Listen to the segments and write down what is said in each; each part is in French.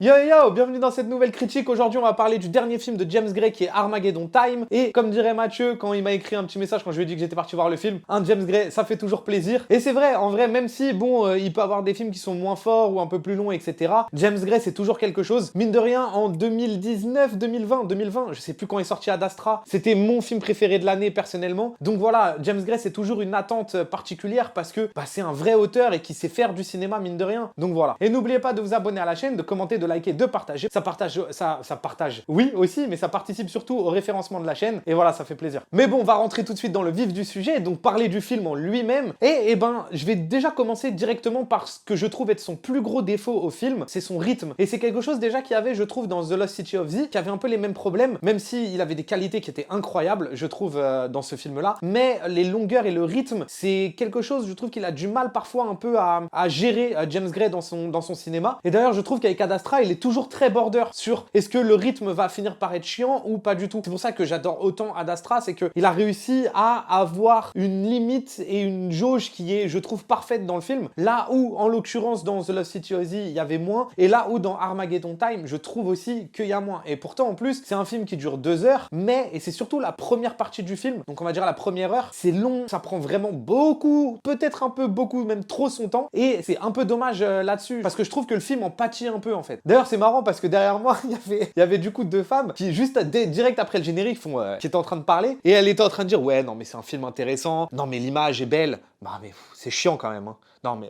Yo yo, bienvenue dans cette nouvelle critique. Aujourd'hui, on va parler du dernier film de James Gray qui est Armageddon Time. Et comme dirait Mathieu, quand il m'a écrit un petit message quand je lui ai dit que j'étais parti voir le film, un James Gray, ça fait toujours plaisir. Et c'est vrai, en vrai, même si, bon, il peut avoir des films qui sont moins forts ou un peu plus longs, etc. James Gray, c'est toujours quelque chose. Mine de rien, en 2019, 2020, je sais plus quand est sorti Ad Astra, c'était mon film préféré de l'année personnellement. Donc voilà, James Gray, c'est toujours une attente particulière parce que c'est un vrai auteur et qui sait faire du cinéma, mine de rien. Donc voilà. Et n'oubliez pas de vous abonner à la chaîne, de commenter, de liker, de partager. Ça partage, oui aussi, mais ça participe surtout au référencement de la chaîne. Et voilà, ça fait plaisir. Mais bon, on va rentrer tout de suite dans le vif du sujet, donc parler du film en lui-même. Et je vais déjà commencer directement par ce que je trouve être son plus gros défaut au film, c'est son rythme. Et c'est quelque chose déjà qu'il y avait, je trouve, dans The Lost City of Z, qui avait un peu les mêmes problèmes, même s'il avait des qualités qui étaient incroyables, je trouve, dans ce film-là. Mais les longueurs et le rythme, c'est quelque chose, je trouve qu'il a du mal parfois un peu à gérer James Gray dans son cinéma. Et d'ailleurs, je trouve qu'avec Ad Astra, il est toujours très border sur est-ce que le rythme va finir par être chiant ou pas du tout. C'est pour ça que j'adore autant Ad Astra, c'est qu'il a réussi à avoir une limite et une jauge qui est, je trouve, parfaite dans le film. Là où, en l'occurrence, dans The Lost City of Z, il y avait moins. Et là où, dans Armageddon Time, je trouve aussi qu'il y a moins. Et pourtant, en plus, c'est un film qui dure 2 heures, mais, et c'est surtout la première partie du film, donc on va dire la première heure, c'est long, ça prend vraiment beaucoup, peut-être un peu beaucoup, même trop son temps. Et c'est un peu dommage là-dessus, parce que je trouve que le film en pâtit un peu, en fait. D'ailleurs, c'est marrant parce que derrière moi, il y avait du coup 2 femmes qui, juste direct après le générique, qui étaient en train de parler. Et elle était en train de dire, ouais, non, mais c'est un film intéressant. Non, mais l'image est belle. Bah, mais c'est chiant quand même. Hein. Non, mais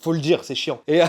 faut le dire, c'est chiant. Et,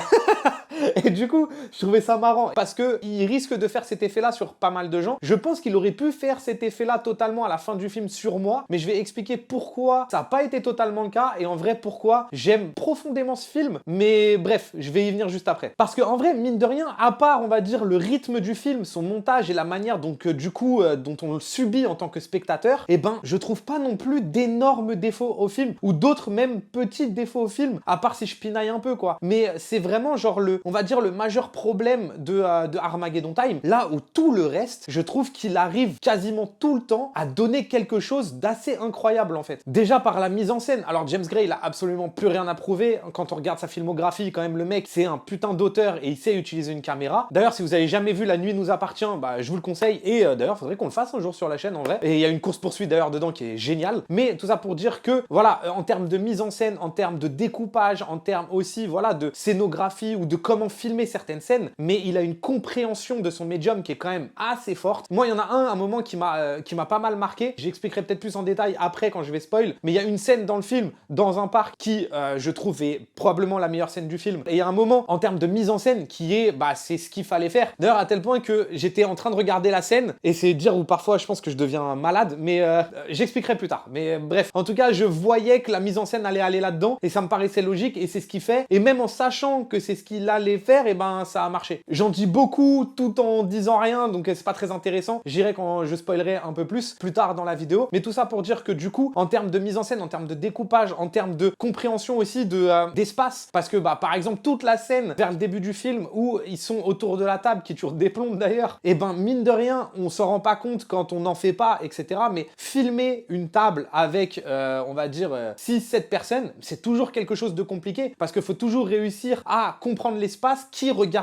et du coup, je trouvais ça marrant parce qu'il risque de faire cet effet-là sur pas mal de gens. Je pense qu'il aurait pu faire cet effet-là totalement à la fin du film sur moi, mais je vais expliquer pourquoi ça n'a pas été totalement le cas et en vrai pourquoi j'aime profondément ce film. Mais bref, je vais y venir juste après. Parce qu'en vrai, mine de rien, à part, on va dire, le rythme du film, son montage et la manière donc dont on le subit en tant que spectateur, je trouve pas non plus d'énormes défauts au film ou d'autres même petits défauts au film, à part si je pinaille un peu quoi. Mais c'est vraiment genre on va dire le majeur problème de Armageddon Time, là où tout le reste, je trouve qu'il arrive quasiment tout le temps à donner quelque chose d'assez incroyable en fait. Déjà par la mise en scène, alors James Gray il a absolument plus rien à prouver, quand on regarde sa filmographie quand même le mec c'est un putain d'auteur et il sait utiliser une caméra. D'ailleurs si vous avez jamais vu La Nuit nous appartient, je vous le conseille et d'ailleurs faudrait qu'on le fasse un jour sur la chaîne en vrai. Et il y a une course poursuite d'ailleurs dedans qui est géniale, mais tout ça pour dire que voilà, en termes de mise en scène, en termes de découpage, en termes aussi voilà de scénographie ou de comment filmer certaines scènes, mais il a une compréhension de son médium qui est quand même assez forte. Moi, il y en a un moment qui m'a pas mal marqué. J'expliquerai peut-être plus en détail après quand je vais spoil, mais il y a une scène dans le film, dans un parc, qui, je trouve, est probablement la meilleure scène du film. Et il y a un moment, en termes de mise en scène, qui est, c'est ce qu'il fallait faire. D'ailleurs, à tel point que j'étais en train de regarder la scène, et c'est dire où parfois je pense que je deviens malade, mais j'expliquerai plus tard. Mais bref, en tout cas, je voyais que la mise en scène allait aller là-dedans, et ça me paraissait logique, et c'est ce qu'il fait. Et même en sachant que c'est ce qu'il allait faire, et ça a marché. J'en dis beaucoup tout en disant rien, donc c'est pas très intéressant. J'irai quand je spoilerai un peu plus tard dans la vidéo. Mais tout ça pour dire que du coup, en termes de mise en scène, en termes de découpage, en termes de compréhension aussi d'espace, parce que par exemple toute la scène vers le début du film où ils sont autour de la table, qui toujours des plombes d'ailleurs, et mine de rien, on s'en rend pas compte quand on n'en fait pas, etc. Mais filmer une table avec, on va dire, 6-7 personnes, c'est toujours quelque chose de compliqué, parce qu'il faut toujours réussir à comprendre l'espace, qui regarde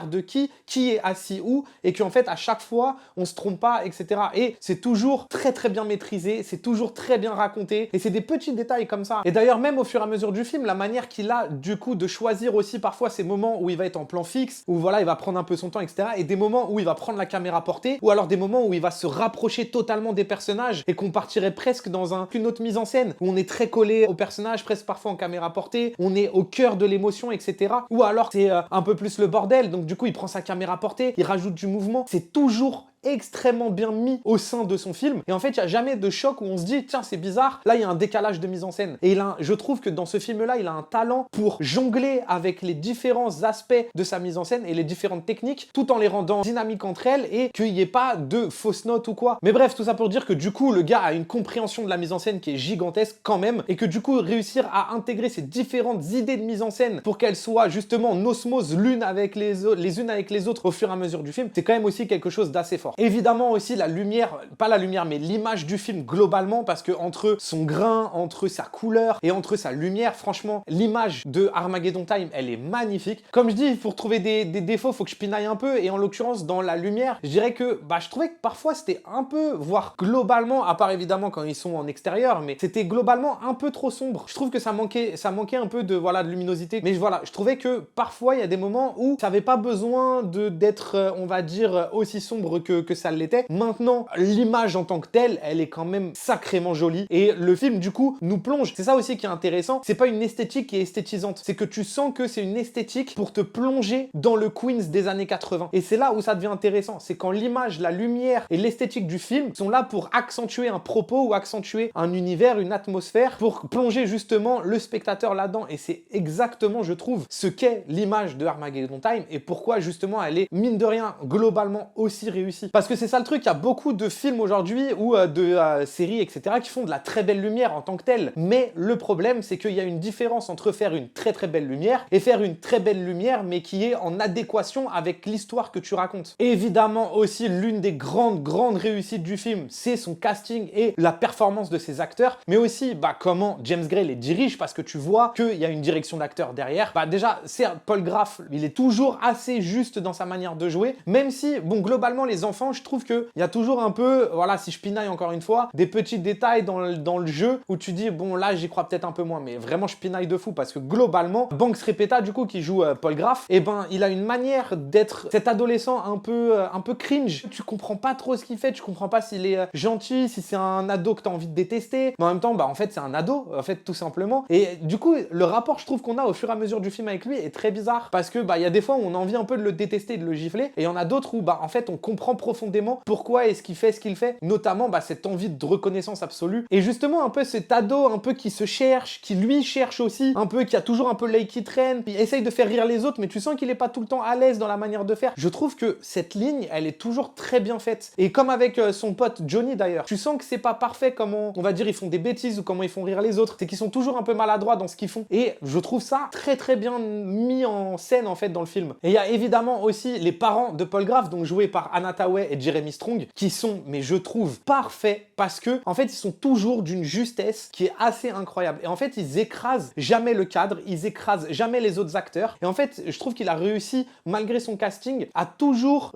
qui est assis où, et qu'en fait, à chaque fois, on se trompe pas, etc. Et c'est toujours très très bien maîtrisé, c'est toujours très bien raconté, et c'est des petits détails comme ça. Et d'ailleurs, même au fur et à mesure du film, la manière qu'il a, du coup, de choisir aussi parfois ces moments où il va être en plan fixe, où voilà, il va prendre un peu son temps, etc. Et des moments où il va prendre la caméra portée, ou alors des moments où il va se rapprocher totalement des personnages, et qu'on partirait presque dans une autre mise en scène, où on est très collé au personnage, presque parfois en caméra portée, on est au cœur de l'émotion, etc. Ou alors c'est un peu plus le bordel, donc du coup il prend sa caméra portée, il rajoute du mouvement, c'est toujours extrêmement bien mis au sein de son film. Et en fait, il n'y a jamais de choc où on se dit, tiens, c'est bizarre, là, il y a un décalage de mise en scène. Et je trouve que dans ce film-là, il a un talent pour jongler avec les différents aspects de sa mise en scène et les différentes techniques, tout en les rendant dynamiques entre elles et qu'il n'y ait pas de fausses notes ou quoi. Mais bref, tout ça pour dire que du coup, le gars a une compréhension de la mise en scène qui est gigantesque quand même, et que du coup, réussir à intégrer ces différentes idées de mise en scène pour qu'elles soient justement en osmose l'une avec les unes avec les autres au fur et à mesure du film, c'est quand même aussi quelque chose d'assez fort. Évidemment aussi la lumière, pas la lumière, mais l'image du film globalement, parce que entre son grain, entre sa couleur et entre sa lumière, franchement, l'image de Armageddon Time, elle est magnifique. Comme je dis, pour trouver des défauts, faut que je pinaille un peu, et en l'occurrence, dans la lumière, je dirais que je trouvais que parfois c'était un peu, voire globalement, à part évidemment quand ils sont en extérieur, mais c'était globalement un peu trop sombre. Je trouve que ça manquait un peu de luminosité, mais voilà, je trouvais que parfois il y a des moments où ça n'avait pas besoin d'être, on va dire, aussi sombre que ça l'était. Maintenant, l'image en tant que telle, elle est quand même sacrément jolie, et le film du coup nous plonge. C'est ça aussi qui est intéressant, c'est pas une esthétique qui est esthétisante, c'est que tu sens que c'est une esthétique pour te plonger dans le Queens des années 80. Et c'est là où ça devient intéressant, c'est quand l'image, la lumière et l'esthétique du film sont là pour accentuer un propos ou accentuer un univers, une atmosphère, pour plonger justement le spectateur là-dedans. Et c'est exactement, je trouve, ce qu'est l'image de Armageddon Time et pourquoi justement elle est, mine de rien, globalement aussi réussie. Parce que c'est ça le truc, il y a beaucoup de films aujourd'hui ou de séries, etc., qui font de la très belle lumière en tant que telle. Mais le problème, c'est qu'il y a une différence entre faire une très très belle lumière et faire une très belle lumière, mais qui est en adéquation avec l'histoire que tu racontes. Évidemment aussi, l'une des grandes réussites du film, c'est son casting et la performance de ses acteurs, mais aussi comment James Gray les dirige, parce que tu vois qu'il y a une direction d'acteur derrière. Déjà, certes, Paul Graff, il est toujours assez juste dans sa manière de jouer, même si, bon, globalement, les enfants, je trouve qu'il y a toujours un peu, voilà, si je pinaille encore une fois, des petits détails dans le jeu où tu dis, bon, là, j'y crois peut-être un peu moins, mais vraiment, je pinaille de fou, parce que globalement, Banks Repeta, du coup, qui joue Paul Graff, il a une manière d'être cet adolescent un peu cringe. Tu comprends pas trop ce qu'il fait, tu comprends pas s'il est gentil, si c'est un ado que t'as envie de détester, mais en même temps, en fait, c'est un ado, en fait, tout simplement. Et du coup, le rapport, je trouve, qu'on a au fur et à mesure du film avec lui est très bizarre, parce que, il y a des fois où on a envie un peu de le détester et de le gifler, et il y en a d'autres où, en fait, on comprend profondément pourquoi est-ce qu'il fait ce qu'il fait, notamment, cette envie de reconnaissance absolue, et justement, un peu cet ado, un peu qui se cherche, qui lui cherche aussi, un peu, qui a toujours un peu l'œil qui traîne, puis essaye de faire rire les autres, mais tu sens qu'il est pas tout le temps à l'aise dans la manière de faire. Je trouve que cette ligne, elle est toujours très bien faite. Et comme avec son pote Johnny d'ailleurs, tu sens que c'est pas parfait comment, on va dire, ils font des bêtises ou comment ils font rire les autres. C'est qu'ils sont toujours un peu maladroits dans ce qu'ils font. Et je trouve ça très très bien mis en scène en fait dans le film. Et il y a évidemment aussi les parents de Paul Graff, donc joués par Anna Thaoué et Jeremy Strong, qui sont, mais je trouve, parfaits parce que, en fait, ils sont toujours d'une justesse qui est assez incroyable. Et en fait, ils écrasent jamais le cadre, ils écrasent jamais les autres acteurs. Et en fait, je trouve qu'il a réussi, malgré son casting, à toujours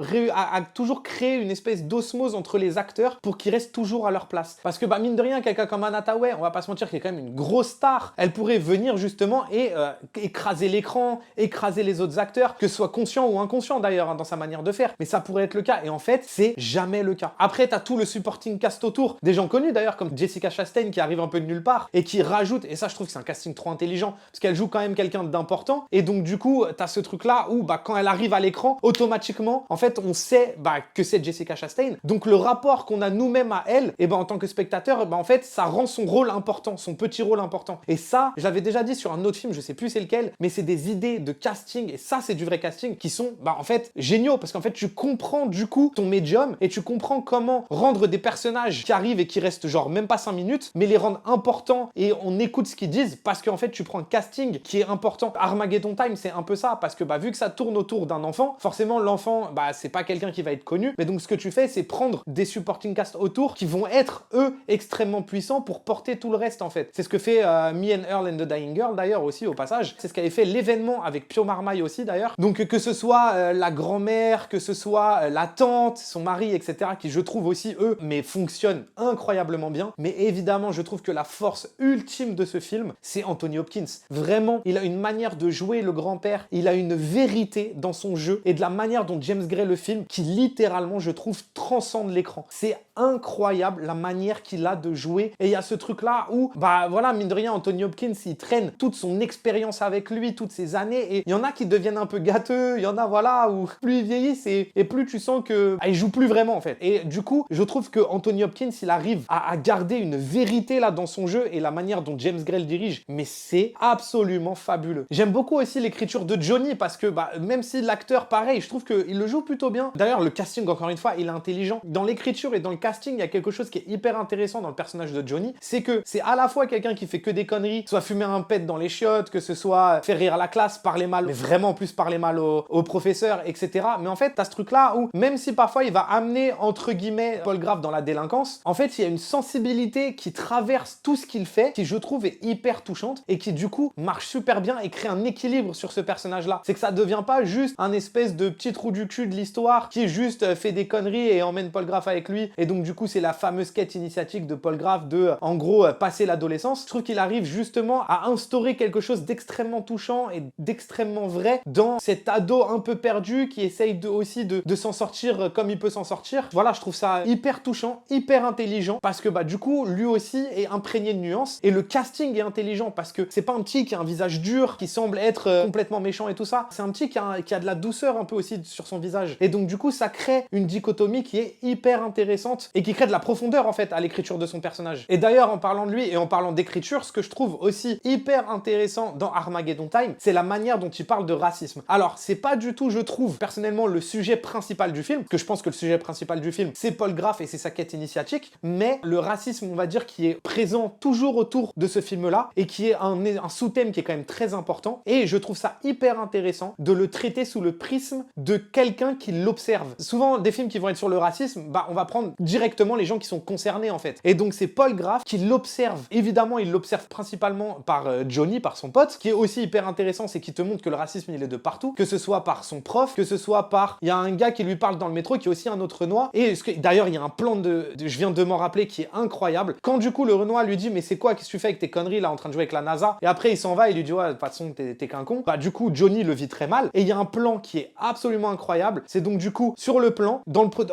créer une espèce d'osmose entre les acteurs pour qu'ils restent toujours à leur place. Parce que, mine de rien, quelqu'un comme Anna Thaoué, on va pas se mentir, qui est quand même une grosse star, elle pourrait venir justement et écraser l'écran, écraser les autres acteurs, que ce soit conscient ou inconscient d'ailleurs, dans sa manière de faire. Mais ça pourrait être le cas. Et en fait, c'est jamais le cas. Après, t'as tout le supporting cast autour, des gens connus d'ailleurs, comme Jessica Chastain qui arrive un peu de nulle part et qui rajoute, et ça je trouve que c'est un casting trop intelligent, parce qu'elle joue quand même quelqu'un d'important, et donc du coup, t'as ce truc-là où quand elle arrive à l'écran, automatiquement, en fait, on sait que c'est Jessica Chastain. Donc le rapport qu'on a nous-mêmes à elle, et en tant que spectateur, en fait, ça rend son rôle important, son petit rôle important. Et ça, je l'avais déjà dit sur un autre film, je sais plus c'est lequel, mais c'est des idées de casting, et ça c'est du vrai casting, qui sont, en fait, géniaux, parce qu'en fait, tu comprends du coup ton médium, et tu comprends comment rendre des personnages qui arrivent et qui restent genre même pas 5 minutes, mais les rendre importants, et on écoute ce qu'ils disent, parce qu'en fait, tu prends un casting qui est important. Armageddon Time, c'est un peu ça, parce que vu que ça tourne autour d'un enfant, forcément l'enfant, c'est pas quelqu'un qui va être connu, mais donc ce que tu fais, c'est prendre des supporting cast autour qui vont être, eux, extrêmement puissants pour porter tout le reste, en fait. C'est ce que fait Me and Earl and the Dying Girl, d'ailleurs, aussi, au passage. C'est ce qu'avait fait l'événement avec Pio Marmaille aussi, d'ailleurs. Donc, que ce soit la grand-mère, que ce soit la tante, son mari, etc., qui, je trouve aussi, eux, mais fonctionnent incroyablement bien. Mais évidemment, je trouve que la force ultime de ce film, c'est Anthony Hopkins. Vraiment, il a une manière de jouer le grand-père, il a une vérité dans son jeu, et de la manière dont James Gray le filme, qui littéralement, je trouve, transcende l'écran. C'est incroyable la manière qu'il a de jouer, et il y a ce truc-là où, voilà, mine de rien, Anthony Hopkins, il traîne toute son expérience avec lui, toutes ces années, et il y en a qui deviennent un peu gâteux, il y en a, voilà, où plus ils vieillissent, et plus tu sens que il joue plus vraiment, en fait. Et du coup, je trouve que Anthony Hopkins, il arrive à garder une vérité là dans son jeu, et la manière dont James Gray le dirige, mais c'est absolument fabuleux. J'aime beaucoup aussi l'écriture de Johnny, parce que même si l'acteur, pareil, je trouve qu'il le joue plutôt bien. D'ailleurs, le casting, encore une fois, il est intelligent. Dans l'écriture et dans le casting, il y a quelque chose qui est hyper intéressant dans le personnage de Johnny, c'est que c'est à la fois quelqu'un qui fait que des conneries, soit fumer un pet dans les chiottes, que ce soit faire rire à la classe, parler mal, mais vraiment plus parler mal au professeur, etc. Mais en fait, t'as ce truc-là où, même si parfois il va amener entre guillemets Paul Graf dans la délinquance, en fait il y a une sensibilité qui traverse tout ce qu'il fait, qui je trouve est hyper touchante et qui du coup marche super bien et crée un équilibre sur ce personnage-là. C'est que ça devient pas juste un espèce de petit trou du cul de l'histoire qui juste fait des conneries et emmène Paul Graf avec lui, et donc du coup c'est la fameuse quête initiatique de Paul Graf de en gros passer l'adolescence. Je trouve qu'il arrive justement à instaurer quelque chose d'extrêmement touchant et d'extrêmement vrai dans cet ado un peu perdu qui essaye aussi de s'en sortir comme il peut s'en sortir. Voilà, je trouve ça hyper touchant, hyper intelligent, parce que bah du coup lui aussi est imprégné de nuances et le casting est intelligent parce que c'est pas un petit qui a un visage dur, qui semble être complètement méchant et tout ça. C'est un petit qui a de la douceur un peu aussi sur son visage. Et donc du coup ça crée une dichotomie qui est hyper intéressante et qui crée de la profondeur en fait à l'écriture de son personnage. Et d'ailleurs en parlant de lui et en parlant d'écriture, ce que je trouve aussi hyper intéressant dans Armageddon Time, c'est la manière dont il parle de racisme. Alors c'est pas du tout, je trouve personnellement, le sujet principal du film, parce que je pense que le sujet principal du film c'est Paul Graf et c'est sa quête initiatique, mais le racisme on va dire qui est présent toujours autour de ce film là et qui est un sous-thème qui est quand même très important, et je trouve ça hyper intéressant de le traiter sous le prisme de quelqu'un qui l'observe. Souvent des films qui vont être sur le racisme, bah on va prendre directement les gens qui sont concernés en fait, et donc c'est Paul Graf qui l'observe. Évidemment il l'observe principalement par Johnny, par son pote. Ce qui est aussi hyper intéressant, c'est qu'il te montre que le racisme il est de partout, que ce soit par son prof, que ce soit par... Il y a un gars qui lui parle dans le métro qui est aussi un autre Renois, et d'ailleurs il y a un plan je viens de m'en rappeler qui est incroyable, quand du coup le Renois lui dit mais c'est quoi, qu'est-ce que tu fais avec tes conneries là en train de jouer avec la NASA, et après il s'en va et il lui dit ouais de toute façon t'es qu'un con. Bah du coup Johnny le vit très mal, et il y a un plan qui est absolument incroyable, c'est donc du coup sur le plan,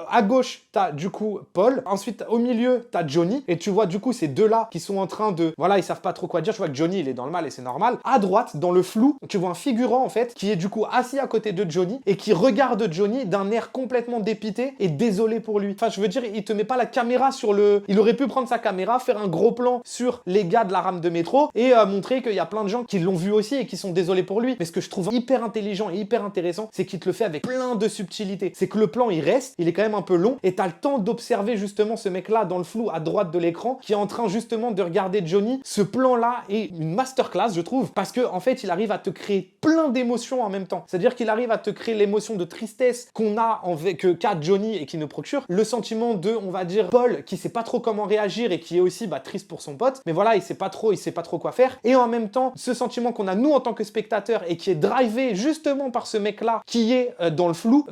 à gauche t'as du coup Paul, ensuite au milieu t'as Johnny, et tu vois du coup ces deux là qui sont en train de... Voilà, ils savent pas trop quoi dire, tu vois que Johnny il est dans le mal et c'est normal. À droite, dans le flou, tu vois un figurant en fait qui est du coup assis à côté de Johnny et qui regarde Johnny d'un air complètement dépité et désolé pour lui. Enfin je veux dire, il te met pas la caméra sur le... Il aurait pu prendre sa caméra, faire un gros plan sur les gars de la rame de métro et montrer qu'il y a plein de gens qui l'ont vu aussi et qui sont désolés pour lui. Mais ce que je trouve hyper intelligent et hyper intéressant, c'est qu'il te le fait avec plein de subtilités. C'est que le plan il reste, il est quand même un peu long et t'as le temps d'observer justement ce mec là dans le flou à droite de l'écran qui est en train justement de regarder Johnny. Ce plan là est une masterclass je trouve, parce que en fait il arrive à te créer plein d'émotions en même temps. C'est-à-dire qu'il arrive à te créer l'émotion de tristesse qu'on a qu'a Johnny et qui nous procure, le sentiment de, on va dire, Paul qui sait pas trop comment réagir et qui est aussi triste pour son pote, mais voilà, il sait pas trop quoi faire, et en même temps ce sentiment qu'on a nous en tant que spectateur et qui est drivé justement par ce mec là qui est dans le flou,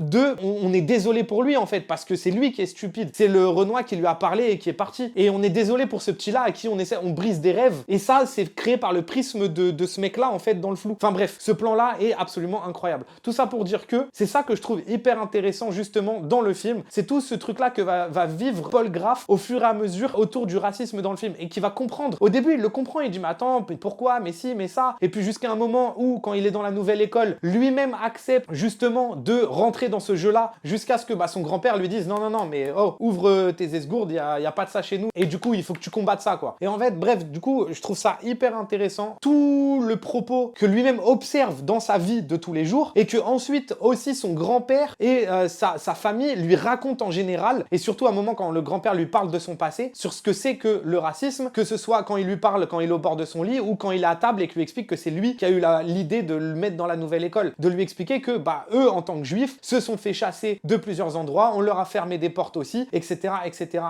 on est désolé pour lui en fait, parce que c'est lui qui est stupide, c'est le Renoir qui lui a parlé et qui est parti, et on est désolé pour ce petit là à qui on brise des rêves, et ça c'est créé par le prisme de ce mec là en fait dans le flou. Enfin bref, ce plan là est absolument incroyable. Tout ça pour dire que c'est ça que je trouve hyper intéressant justement dans le film, c'est tout ce truc là que va vivre Paul Graf au fur et à mesure autour du racisme dans le film, et qui va comprendre. Au début il le comprend, il dit mais attends, mais pourquoi, mais si, mais ça, et puis jusqu'à un moment où quand il est dans la nouvelle école, lui-même accepte justement de rentrer dans ce jeu là, jusqu'à ce que son grand-père lui dise non mais oh, ouvre tes esgourdes, y a pas de ça chez nous, et du coup il faut que tu combattes ça quoi. Et en fait bref, du coup je trouve ça hyper intéressant, tout le propos que lui-même observe dans sa vie de tous les jours, et que ensuite aussi son grand-père et sa famille lui racontent en général, et surtout à un moment quand le grand-père lui parle de son passé, sur ce que c'est que le racisme, que ce soit quand il lui parle quand il est au bord de son lit, ou quand il est à table et qu'il lui explique que c'est lui qui a eu l'idée de le mettre dans la nouvelle école, de lui expliquer que eux en tant que juifs se sont fait chasser de plusieurs endroits, on leur a fermé des portes aussi, etc.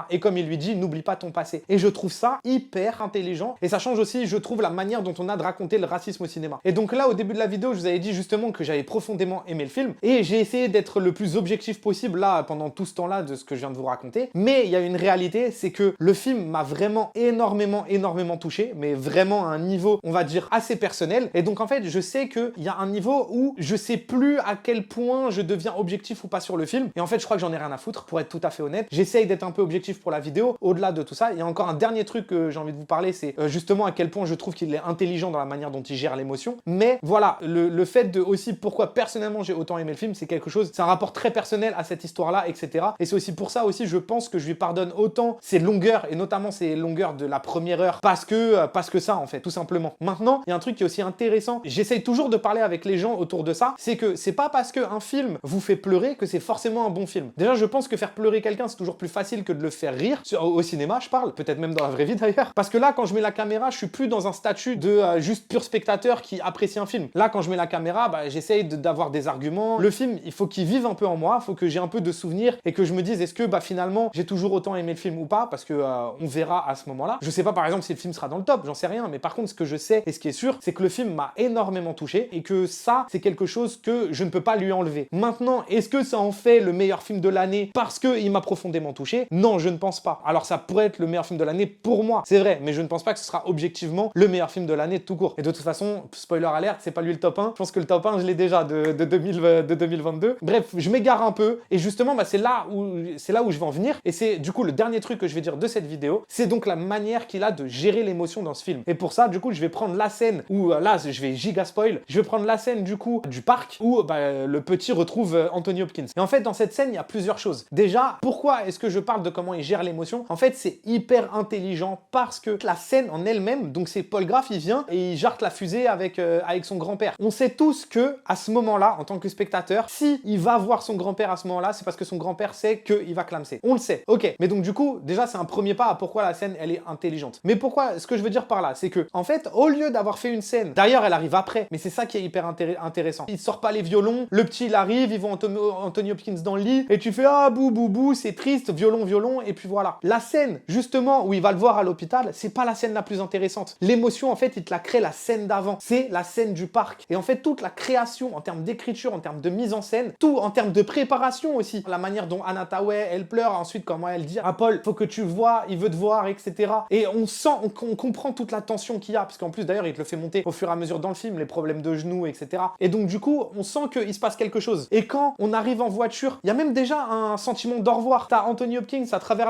et comme il lui dit, n'oublie pas ton passé. Et je trouve ça hyper intelligent, et ça change aussi, je trouve, la manière dont on a de raconter le racisme au cinéma. Et donc là, au début de la vidéo, je vous avais dit justement que j'avais profondément aimé le film, et j'ai essayé d'être le plus objectif possible là, pendant tout ce temps-là, de ce que je viens de vous raconter, mais il y a une réalité, c'est que le film m'a vraiment énormément touché, mais vraiment à un niveau, on va dire, assez personnel, et donc en fait, je sais qu'il y a un niveau où je sais plus à quel point je deviens objectif ou pas sur le film, et en fait, je crois que j'en ai rien à foutre, pour être tout à fait honnête. J'essaye d'être un peu objectif pour la vidéo, au-delà de tout ça. Il y a encore un dernier truc que j'ai envie de vous parler, c'est justement à quel point je trouve qu'il est intelligent dans la manière dont il gère l'émotion, mais voilà, le fait de aussi pourquoi personnellement j'ai autant aimé le film, c'est quelque chose, c'est un rapport très personnel à cette histoire-là, etc. Et c'est aussi pour ça aussi, je pense que je lui pardonne autant ses longueurs, et notamment ses longueurs de la première heure, parce que ça, en fait, tout simplement. Maintenant, il y a un truc qui est aussi intéressant, j'essaye toujours de parler avec les gens autour de ça, c'est que c'est pas parce qu'un film vous fait pleurer que c'est forcément un bon film. Déjà, je pense que faire pleurer quelqu'un, c'est toujours plus facile que de le faire rire, au cinéma, je parle, peut-être même dans la vraie vie d'ailleurs, parce que là, quand je mets la caméra, je suis plus dans un statut de juste pur spectateur qui apprécie un film. Là, quand je mets la caméra, j'essaye d'avoir des arguments. Le film, il faut qu'il vive un peu en moi, il faut que j'ai un peu de souvenirs et que je me dise est-ce que bah finalement j'ai toujours autant aimé le film ou pas, parce que on verra à ce moment-là. Je sais pas par exemple si le film sera dans le top, j'en sais rien, mais par contre ce que je sais et ce qui est sûr, c'est que le film m'a énormément touché et que ça c'est quelque chose que je ne peux pas lui enlever. Maintenant, est-ce que ça en fait le meilleur film de l'année parce qu'il m'a profondément touché? Non, je ne pense pas. Alors ça pourrait être le meilleur film de l'année pour moi, c'est vrai, mais je ne pense pas que ce sera objectivement le meilleur film de l'année tout court. Et de toute façon, spoiler alert, c'est pas lui le top 1. Je pense que le top 1, je l'ai déjà de 2022. Bref, je m'égare un peu et justement, bah, c'est là où je vais en venir. Et c'est du coup le dernier truc que je vais dire de cette vidéo, c'est donc la manière qu'il a de gérer l'émotion dans ce film. Et pour ça, du coup, je vais prendre la scène où là, je vais giga spoil. Je vais prendre la scène du coup du parc où bah, le petit retrouve Anthony Hopkins. Et en fait, dans cette scène, il y a plusieurs choses. Déjà, pourquoi est-ce que je parle de comment il gère l'émotion? En fait, c'est hyper intelligent parce que la scène en elle-même, donc c'est Paul Graff, il vient et il jarte la fusée avec son grand-père. On sait tous que à ce moment-là, en tant que spectateur, si il va voir son grand-père à ce moment-là, c'est parce que son grand-père sait qu'il va clamser. On le sait. Ok. Mais donc du coup, déjà, c'est un premier pas à pourquoi la scène, elle est intelligente. Mais pourquoi, ce que je veux dire par là, c'est que, en fait, au lieu d'avoir fait une scène, d'ailleurs, elle arrive après, mais c'est ça qui est hyper intéressant. Il sort pas les violons, le petit, il arrive, ils vont Anthony Hopkins dans le lit, et tu fais, ah, bou, bou, bou, c'est triste, violon, et puis voilà. La scène, justement, où il va le voir à l'hôpital, c'est pas la scène la plus intéressante. L'émotion, en fait, il te la crée la scène d'avant. C'est la scène du parc. Et en fait, toute la création, en termes d'écriture, en termes de mise en scène, tout en termes de préparation aussi. La manière dont Anna Tawai, elle pleure, ensuite, comment elle dit, ah, Paul, faut que tu vois, il veut te voir, etc. Et on sent, on comprend toute la tension qu'il y a, parce qu'en plus, d'ailleurs, il te le fait monter au fur et à mesure dans le film, les problèmes de genoux, etc. Et donc, du coup, on sent qu'il se passe quelque chose. Et quand on arrive en voiture, il y a même déjà un sentiment d'au revoir. T'as Anthony Hopkins à travers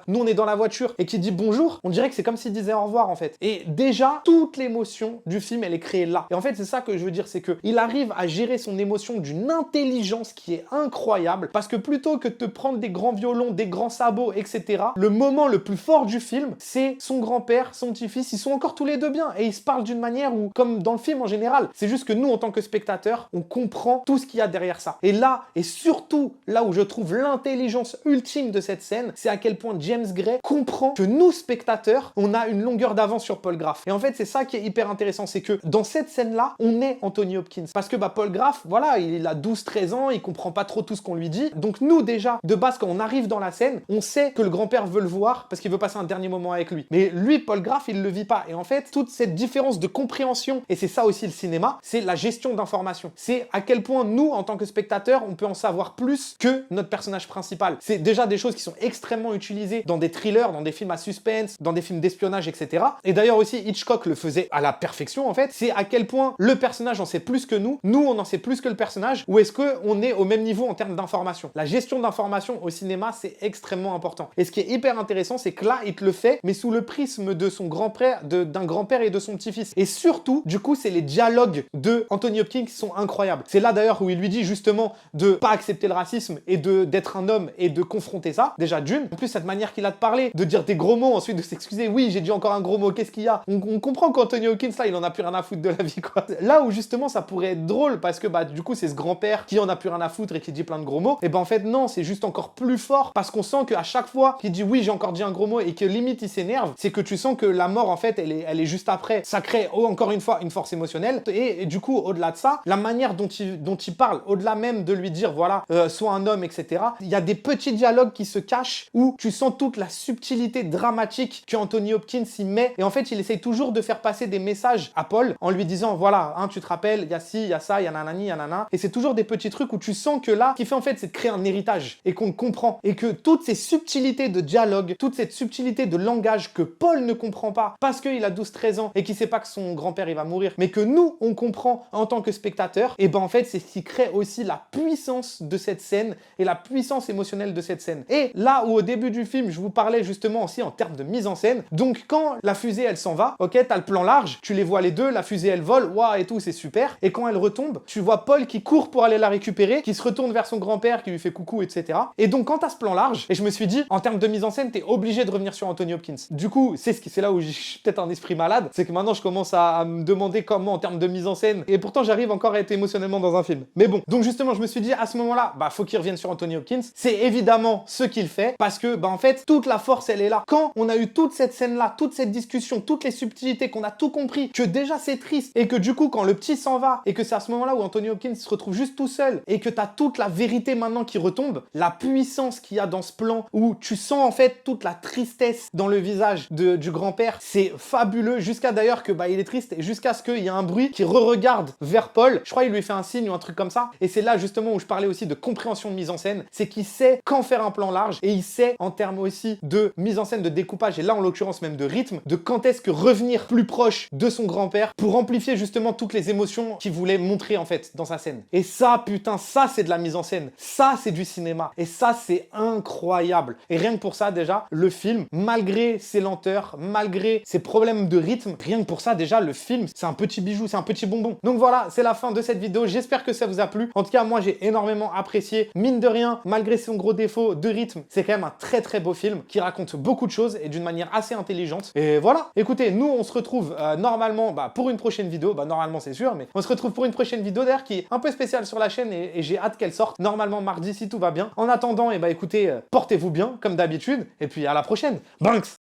nous, on est dans la voiture, et qui dit bonjour, on dirait que c'est comme s'il disait au revoir, en fait. Et déjà, toute l'émotion du film, elle est créée là. Et en fait, c'est ça que je veux dire, c'est que il arrive à gérer son émotion d'une intelligence qui est incroyable, parce que plutôt que de te prendre des grands violons, des grands sabots, etc., le moment le plus fort du film, c'est son grand-père, son petit-fils, ils sont encore tous les deux bien, et ils se parlent d'une manière où, comme dans le film en général, c'est juste que nous, en tant que spectateurs, on comprend tout ce qu'il y a derrière ça. Et là, et surtout, là où je trouve l'intelligence ultime de cette scène, c'est à quel point James Gray comprend que nous, spectateurs, on a une longueur d'avance sur Paul Graff. Et en fait, c'est ça qui est hyper intéressant, c'est que dans cette scène-là, on est Anthony Hopkins. Parce que bah, Paul Graff, voilà, il a 12-13 ans, il comprend pas trop tout ce qu'on lui dit. Donc nous, déjà, de base, quand on arrive dans la scène, on sait que le grand-père veut le voir parce qu'il veut passer un dernier moment avec lui. Mais lui, Paul Graff, il le vit pas. Et en fait, toute cette différence de compréhension, et c'est ça aussi le cinéma, c'est la gestion d'informations. C'est à quel point nous, en tant que spectateurs, on peut en savoir plus que notre personnage principal. C'est déjà des choses qui sont extrêmement utilisées dans des thrillers, dans des films à suspense, dans des films d'espionnage, etc. Et d'ailleurs aussi, Hitchcock le faisait à la perfection, en fait. C'est à quel point le personnage en sait plus que nous on en sait plus que le personnage, ou est-ce qu'on est au même niveau en termes d'information? La gestion d'information au cinéma, c'est extrêmement important. Et ce qui est hyper intéressant, c'est que là, il te le fait, mais sous le prisme de son grand-père, d'un grand-père et de son petit-fils. Et surtout, du coup, c'est les dialogues de Anthony Hopkins qui sont incroyables. C'est là d'ailleurs où il lui dit justement de pas accepter le racisme et d'être un homme et de confronter ça. Déjà d'une. En plus, cette manière qu'il a de parler, de dire des gros mots, ensuite de s'excuser. Oui, j'ai dit encore un gros mot, qu'est-ce qu'il y a? On comprend qu'Anthony Hopkins, là, il en a plus rien à foutre de la vie, quoi. Là où justement, ça pourrait être drôle parce que bah du coup, c'est ce grand-père qui en a plus rien à foutre et qui dit plein de gros mots. Et ben en fait, non, c'est juste encore plus fort parce qu'on sent qu'à chaque fois qu'il dit oui, j'ai encore dit un gros mot et que limite il s'énerve, c'est que tu sens que la mort, en fait, elle est juste après. Ça crée encore une fois une force émotionnelle. Et du coup, au-delà de ça, la manière dont il parle, au-delà même de lui dire voilà, sois un homme, etc., il y a des petits dialogues qui se cachent où tu sens toute la subtilité dramatique que Anthony Hopkins y met. Et en fait, il essaye toujours de faire passer des messages à Paul en lui disant voilà, hein, tu te rappelles, il y a ci, il y a ça, il y a nanani, il y a nana. Et c'est toujours des petits trucs où tu sens que là, ce qu'il fait en fait, c'est de créer un héritage et qu'on comprend. Et que toutes ces subtilités de dialogue, toute cette subtilité de langage que Paul ne comprend pas parce qu'il a 12-13 ans et qu'il sait pas que son grand-père il va mourir, mais que nous, on comprend en tant que spectateur, et ben en fait, c'est ce qui crée aussi la puissance de cette scène et la puissance émotionnelle de cette scène. Et là où au début du film, je vous parlais justement aussi en termes de mise en scène, donc quand la fusée elle s'en va, ok, t'as le plan large, tu les vois les deux, la fusée elle vole, waouh et tout, c'est super. Et quand elle retombe, tu vois Paul qui court pour aller la récupérer, qui se retourne vers son grand-père, qui lui fait coucou, etc. Et donc quand t'as ce plan large, et je me suis dit, en termes de mise en scène, t'es obligé de revenir sur Anthony Hopkins. Du coup, c'est là où j'ai peut-être un esprit malade, c'est que maintenant je commence à me demander comment en termes de mise en scène, et pourtant j'arrive encore à être émotionnellement dans un film. Mais bon, donc justement, je me suis dit à ce moment-là, bah faut qu'il revienne sur Anthony Hopkins. C'est évidemment ce qu'il fait, parce que bah en fait, toute la force elle est là. Quand on a eu toute cette scène-là, toute cette discussion, toutes les subtilités, qu'on a tout compris, que déjà c'est triste, et que du coup quand le petit s'en va, et que c'est à ce moment-là où Anthony Hopkins se retrouve juste tout seul, et que t'as toute la vérité vérité maintenant qui retombe, la puissance qu'il y a dans ce plan où tu sens en fait toute la tristesse dans le visage du grand-père, c'est fabuleux, jusqu'à d'ailleurs que il est triste et jusqu'à ce qu'il y ait un bruit qui re-regarde vers Paul, je crois qu'il lui fait un signe ou un truc comme ça, et c'est là justement où je parlais aussi de compréhension de mise en scène, c'est qu'il sait quand faire un plan large et il sait en termes aussi de mise en scène, de découpage et là en l'occurrence même de rythme, de quand est-ce que revenir plus proche de son grand-père pour amplifier justement toutes les émotions qu'il voulait montrer en fait dans sa scène. Et ça, putain, ça c'est de la mise en scène, ça c'est du cinéma et ça c'est incroyable. Et rien que pour ça déjà, le film, malgré ses lenteurs, malgré ses problèmes de rythme, rien que pour ça déjà le film c'est un petit bijou, c'est un petit bonbon. Donc voilà, c'est la fin de cette vidéo, j'espère que ça vous a plu. En tout cas moi j'ai énormément apprécié, mine de rien, malgré son gros défaut de rythme, c'est quand même un très très beau film qui raconte beaucoup de choses et d'une manière assez intelligente. Et voilà, écoutez, nous on se retrouve normalement pour une prochaine vidéo, normalement c'est sûr, mais on se retrouve pour une prochaine vidéo d'ailleurs qui est un peu spéciale sur la chaîne et j'ai hâte qu'elle sorte normalement mardi si tout va bien. En attendant, écoutez, portez-vous bien comme d'habitude et puis à la prochaine. Banks!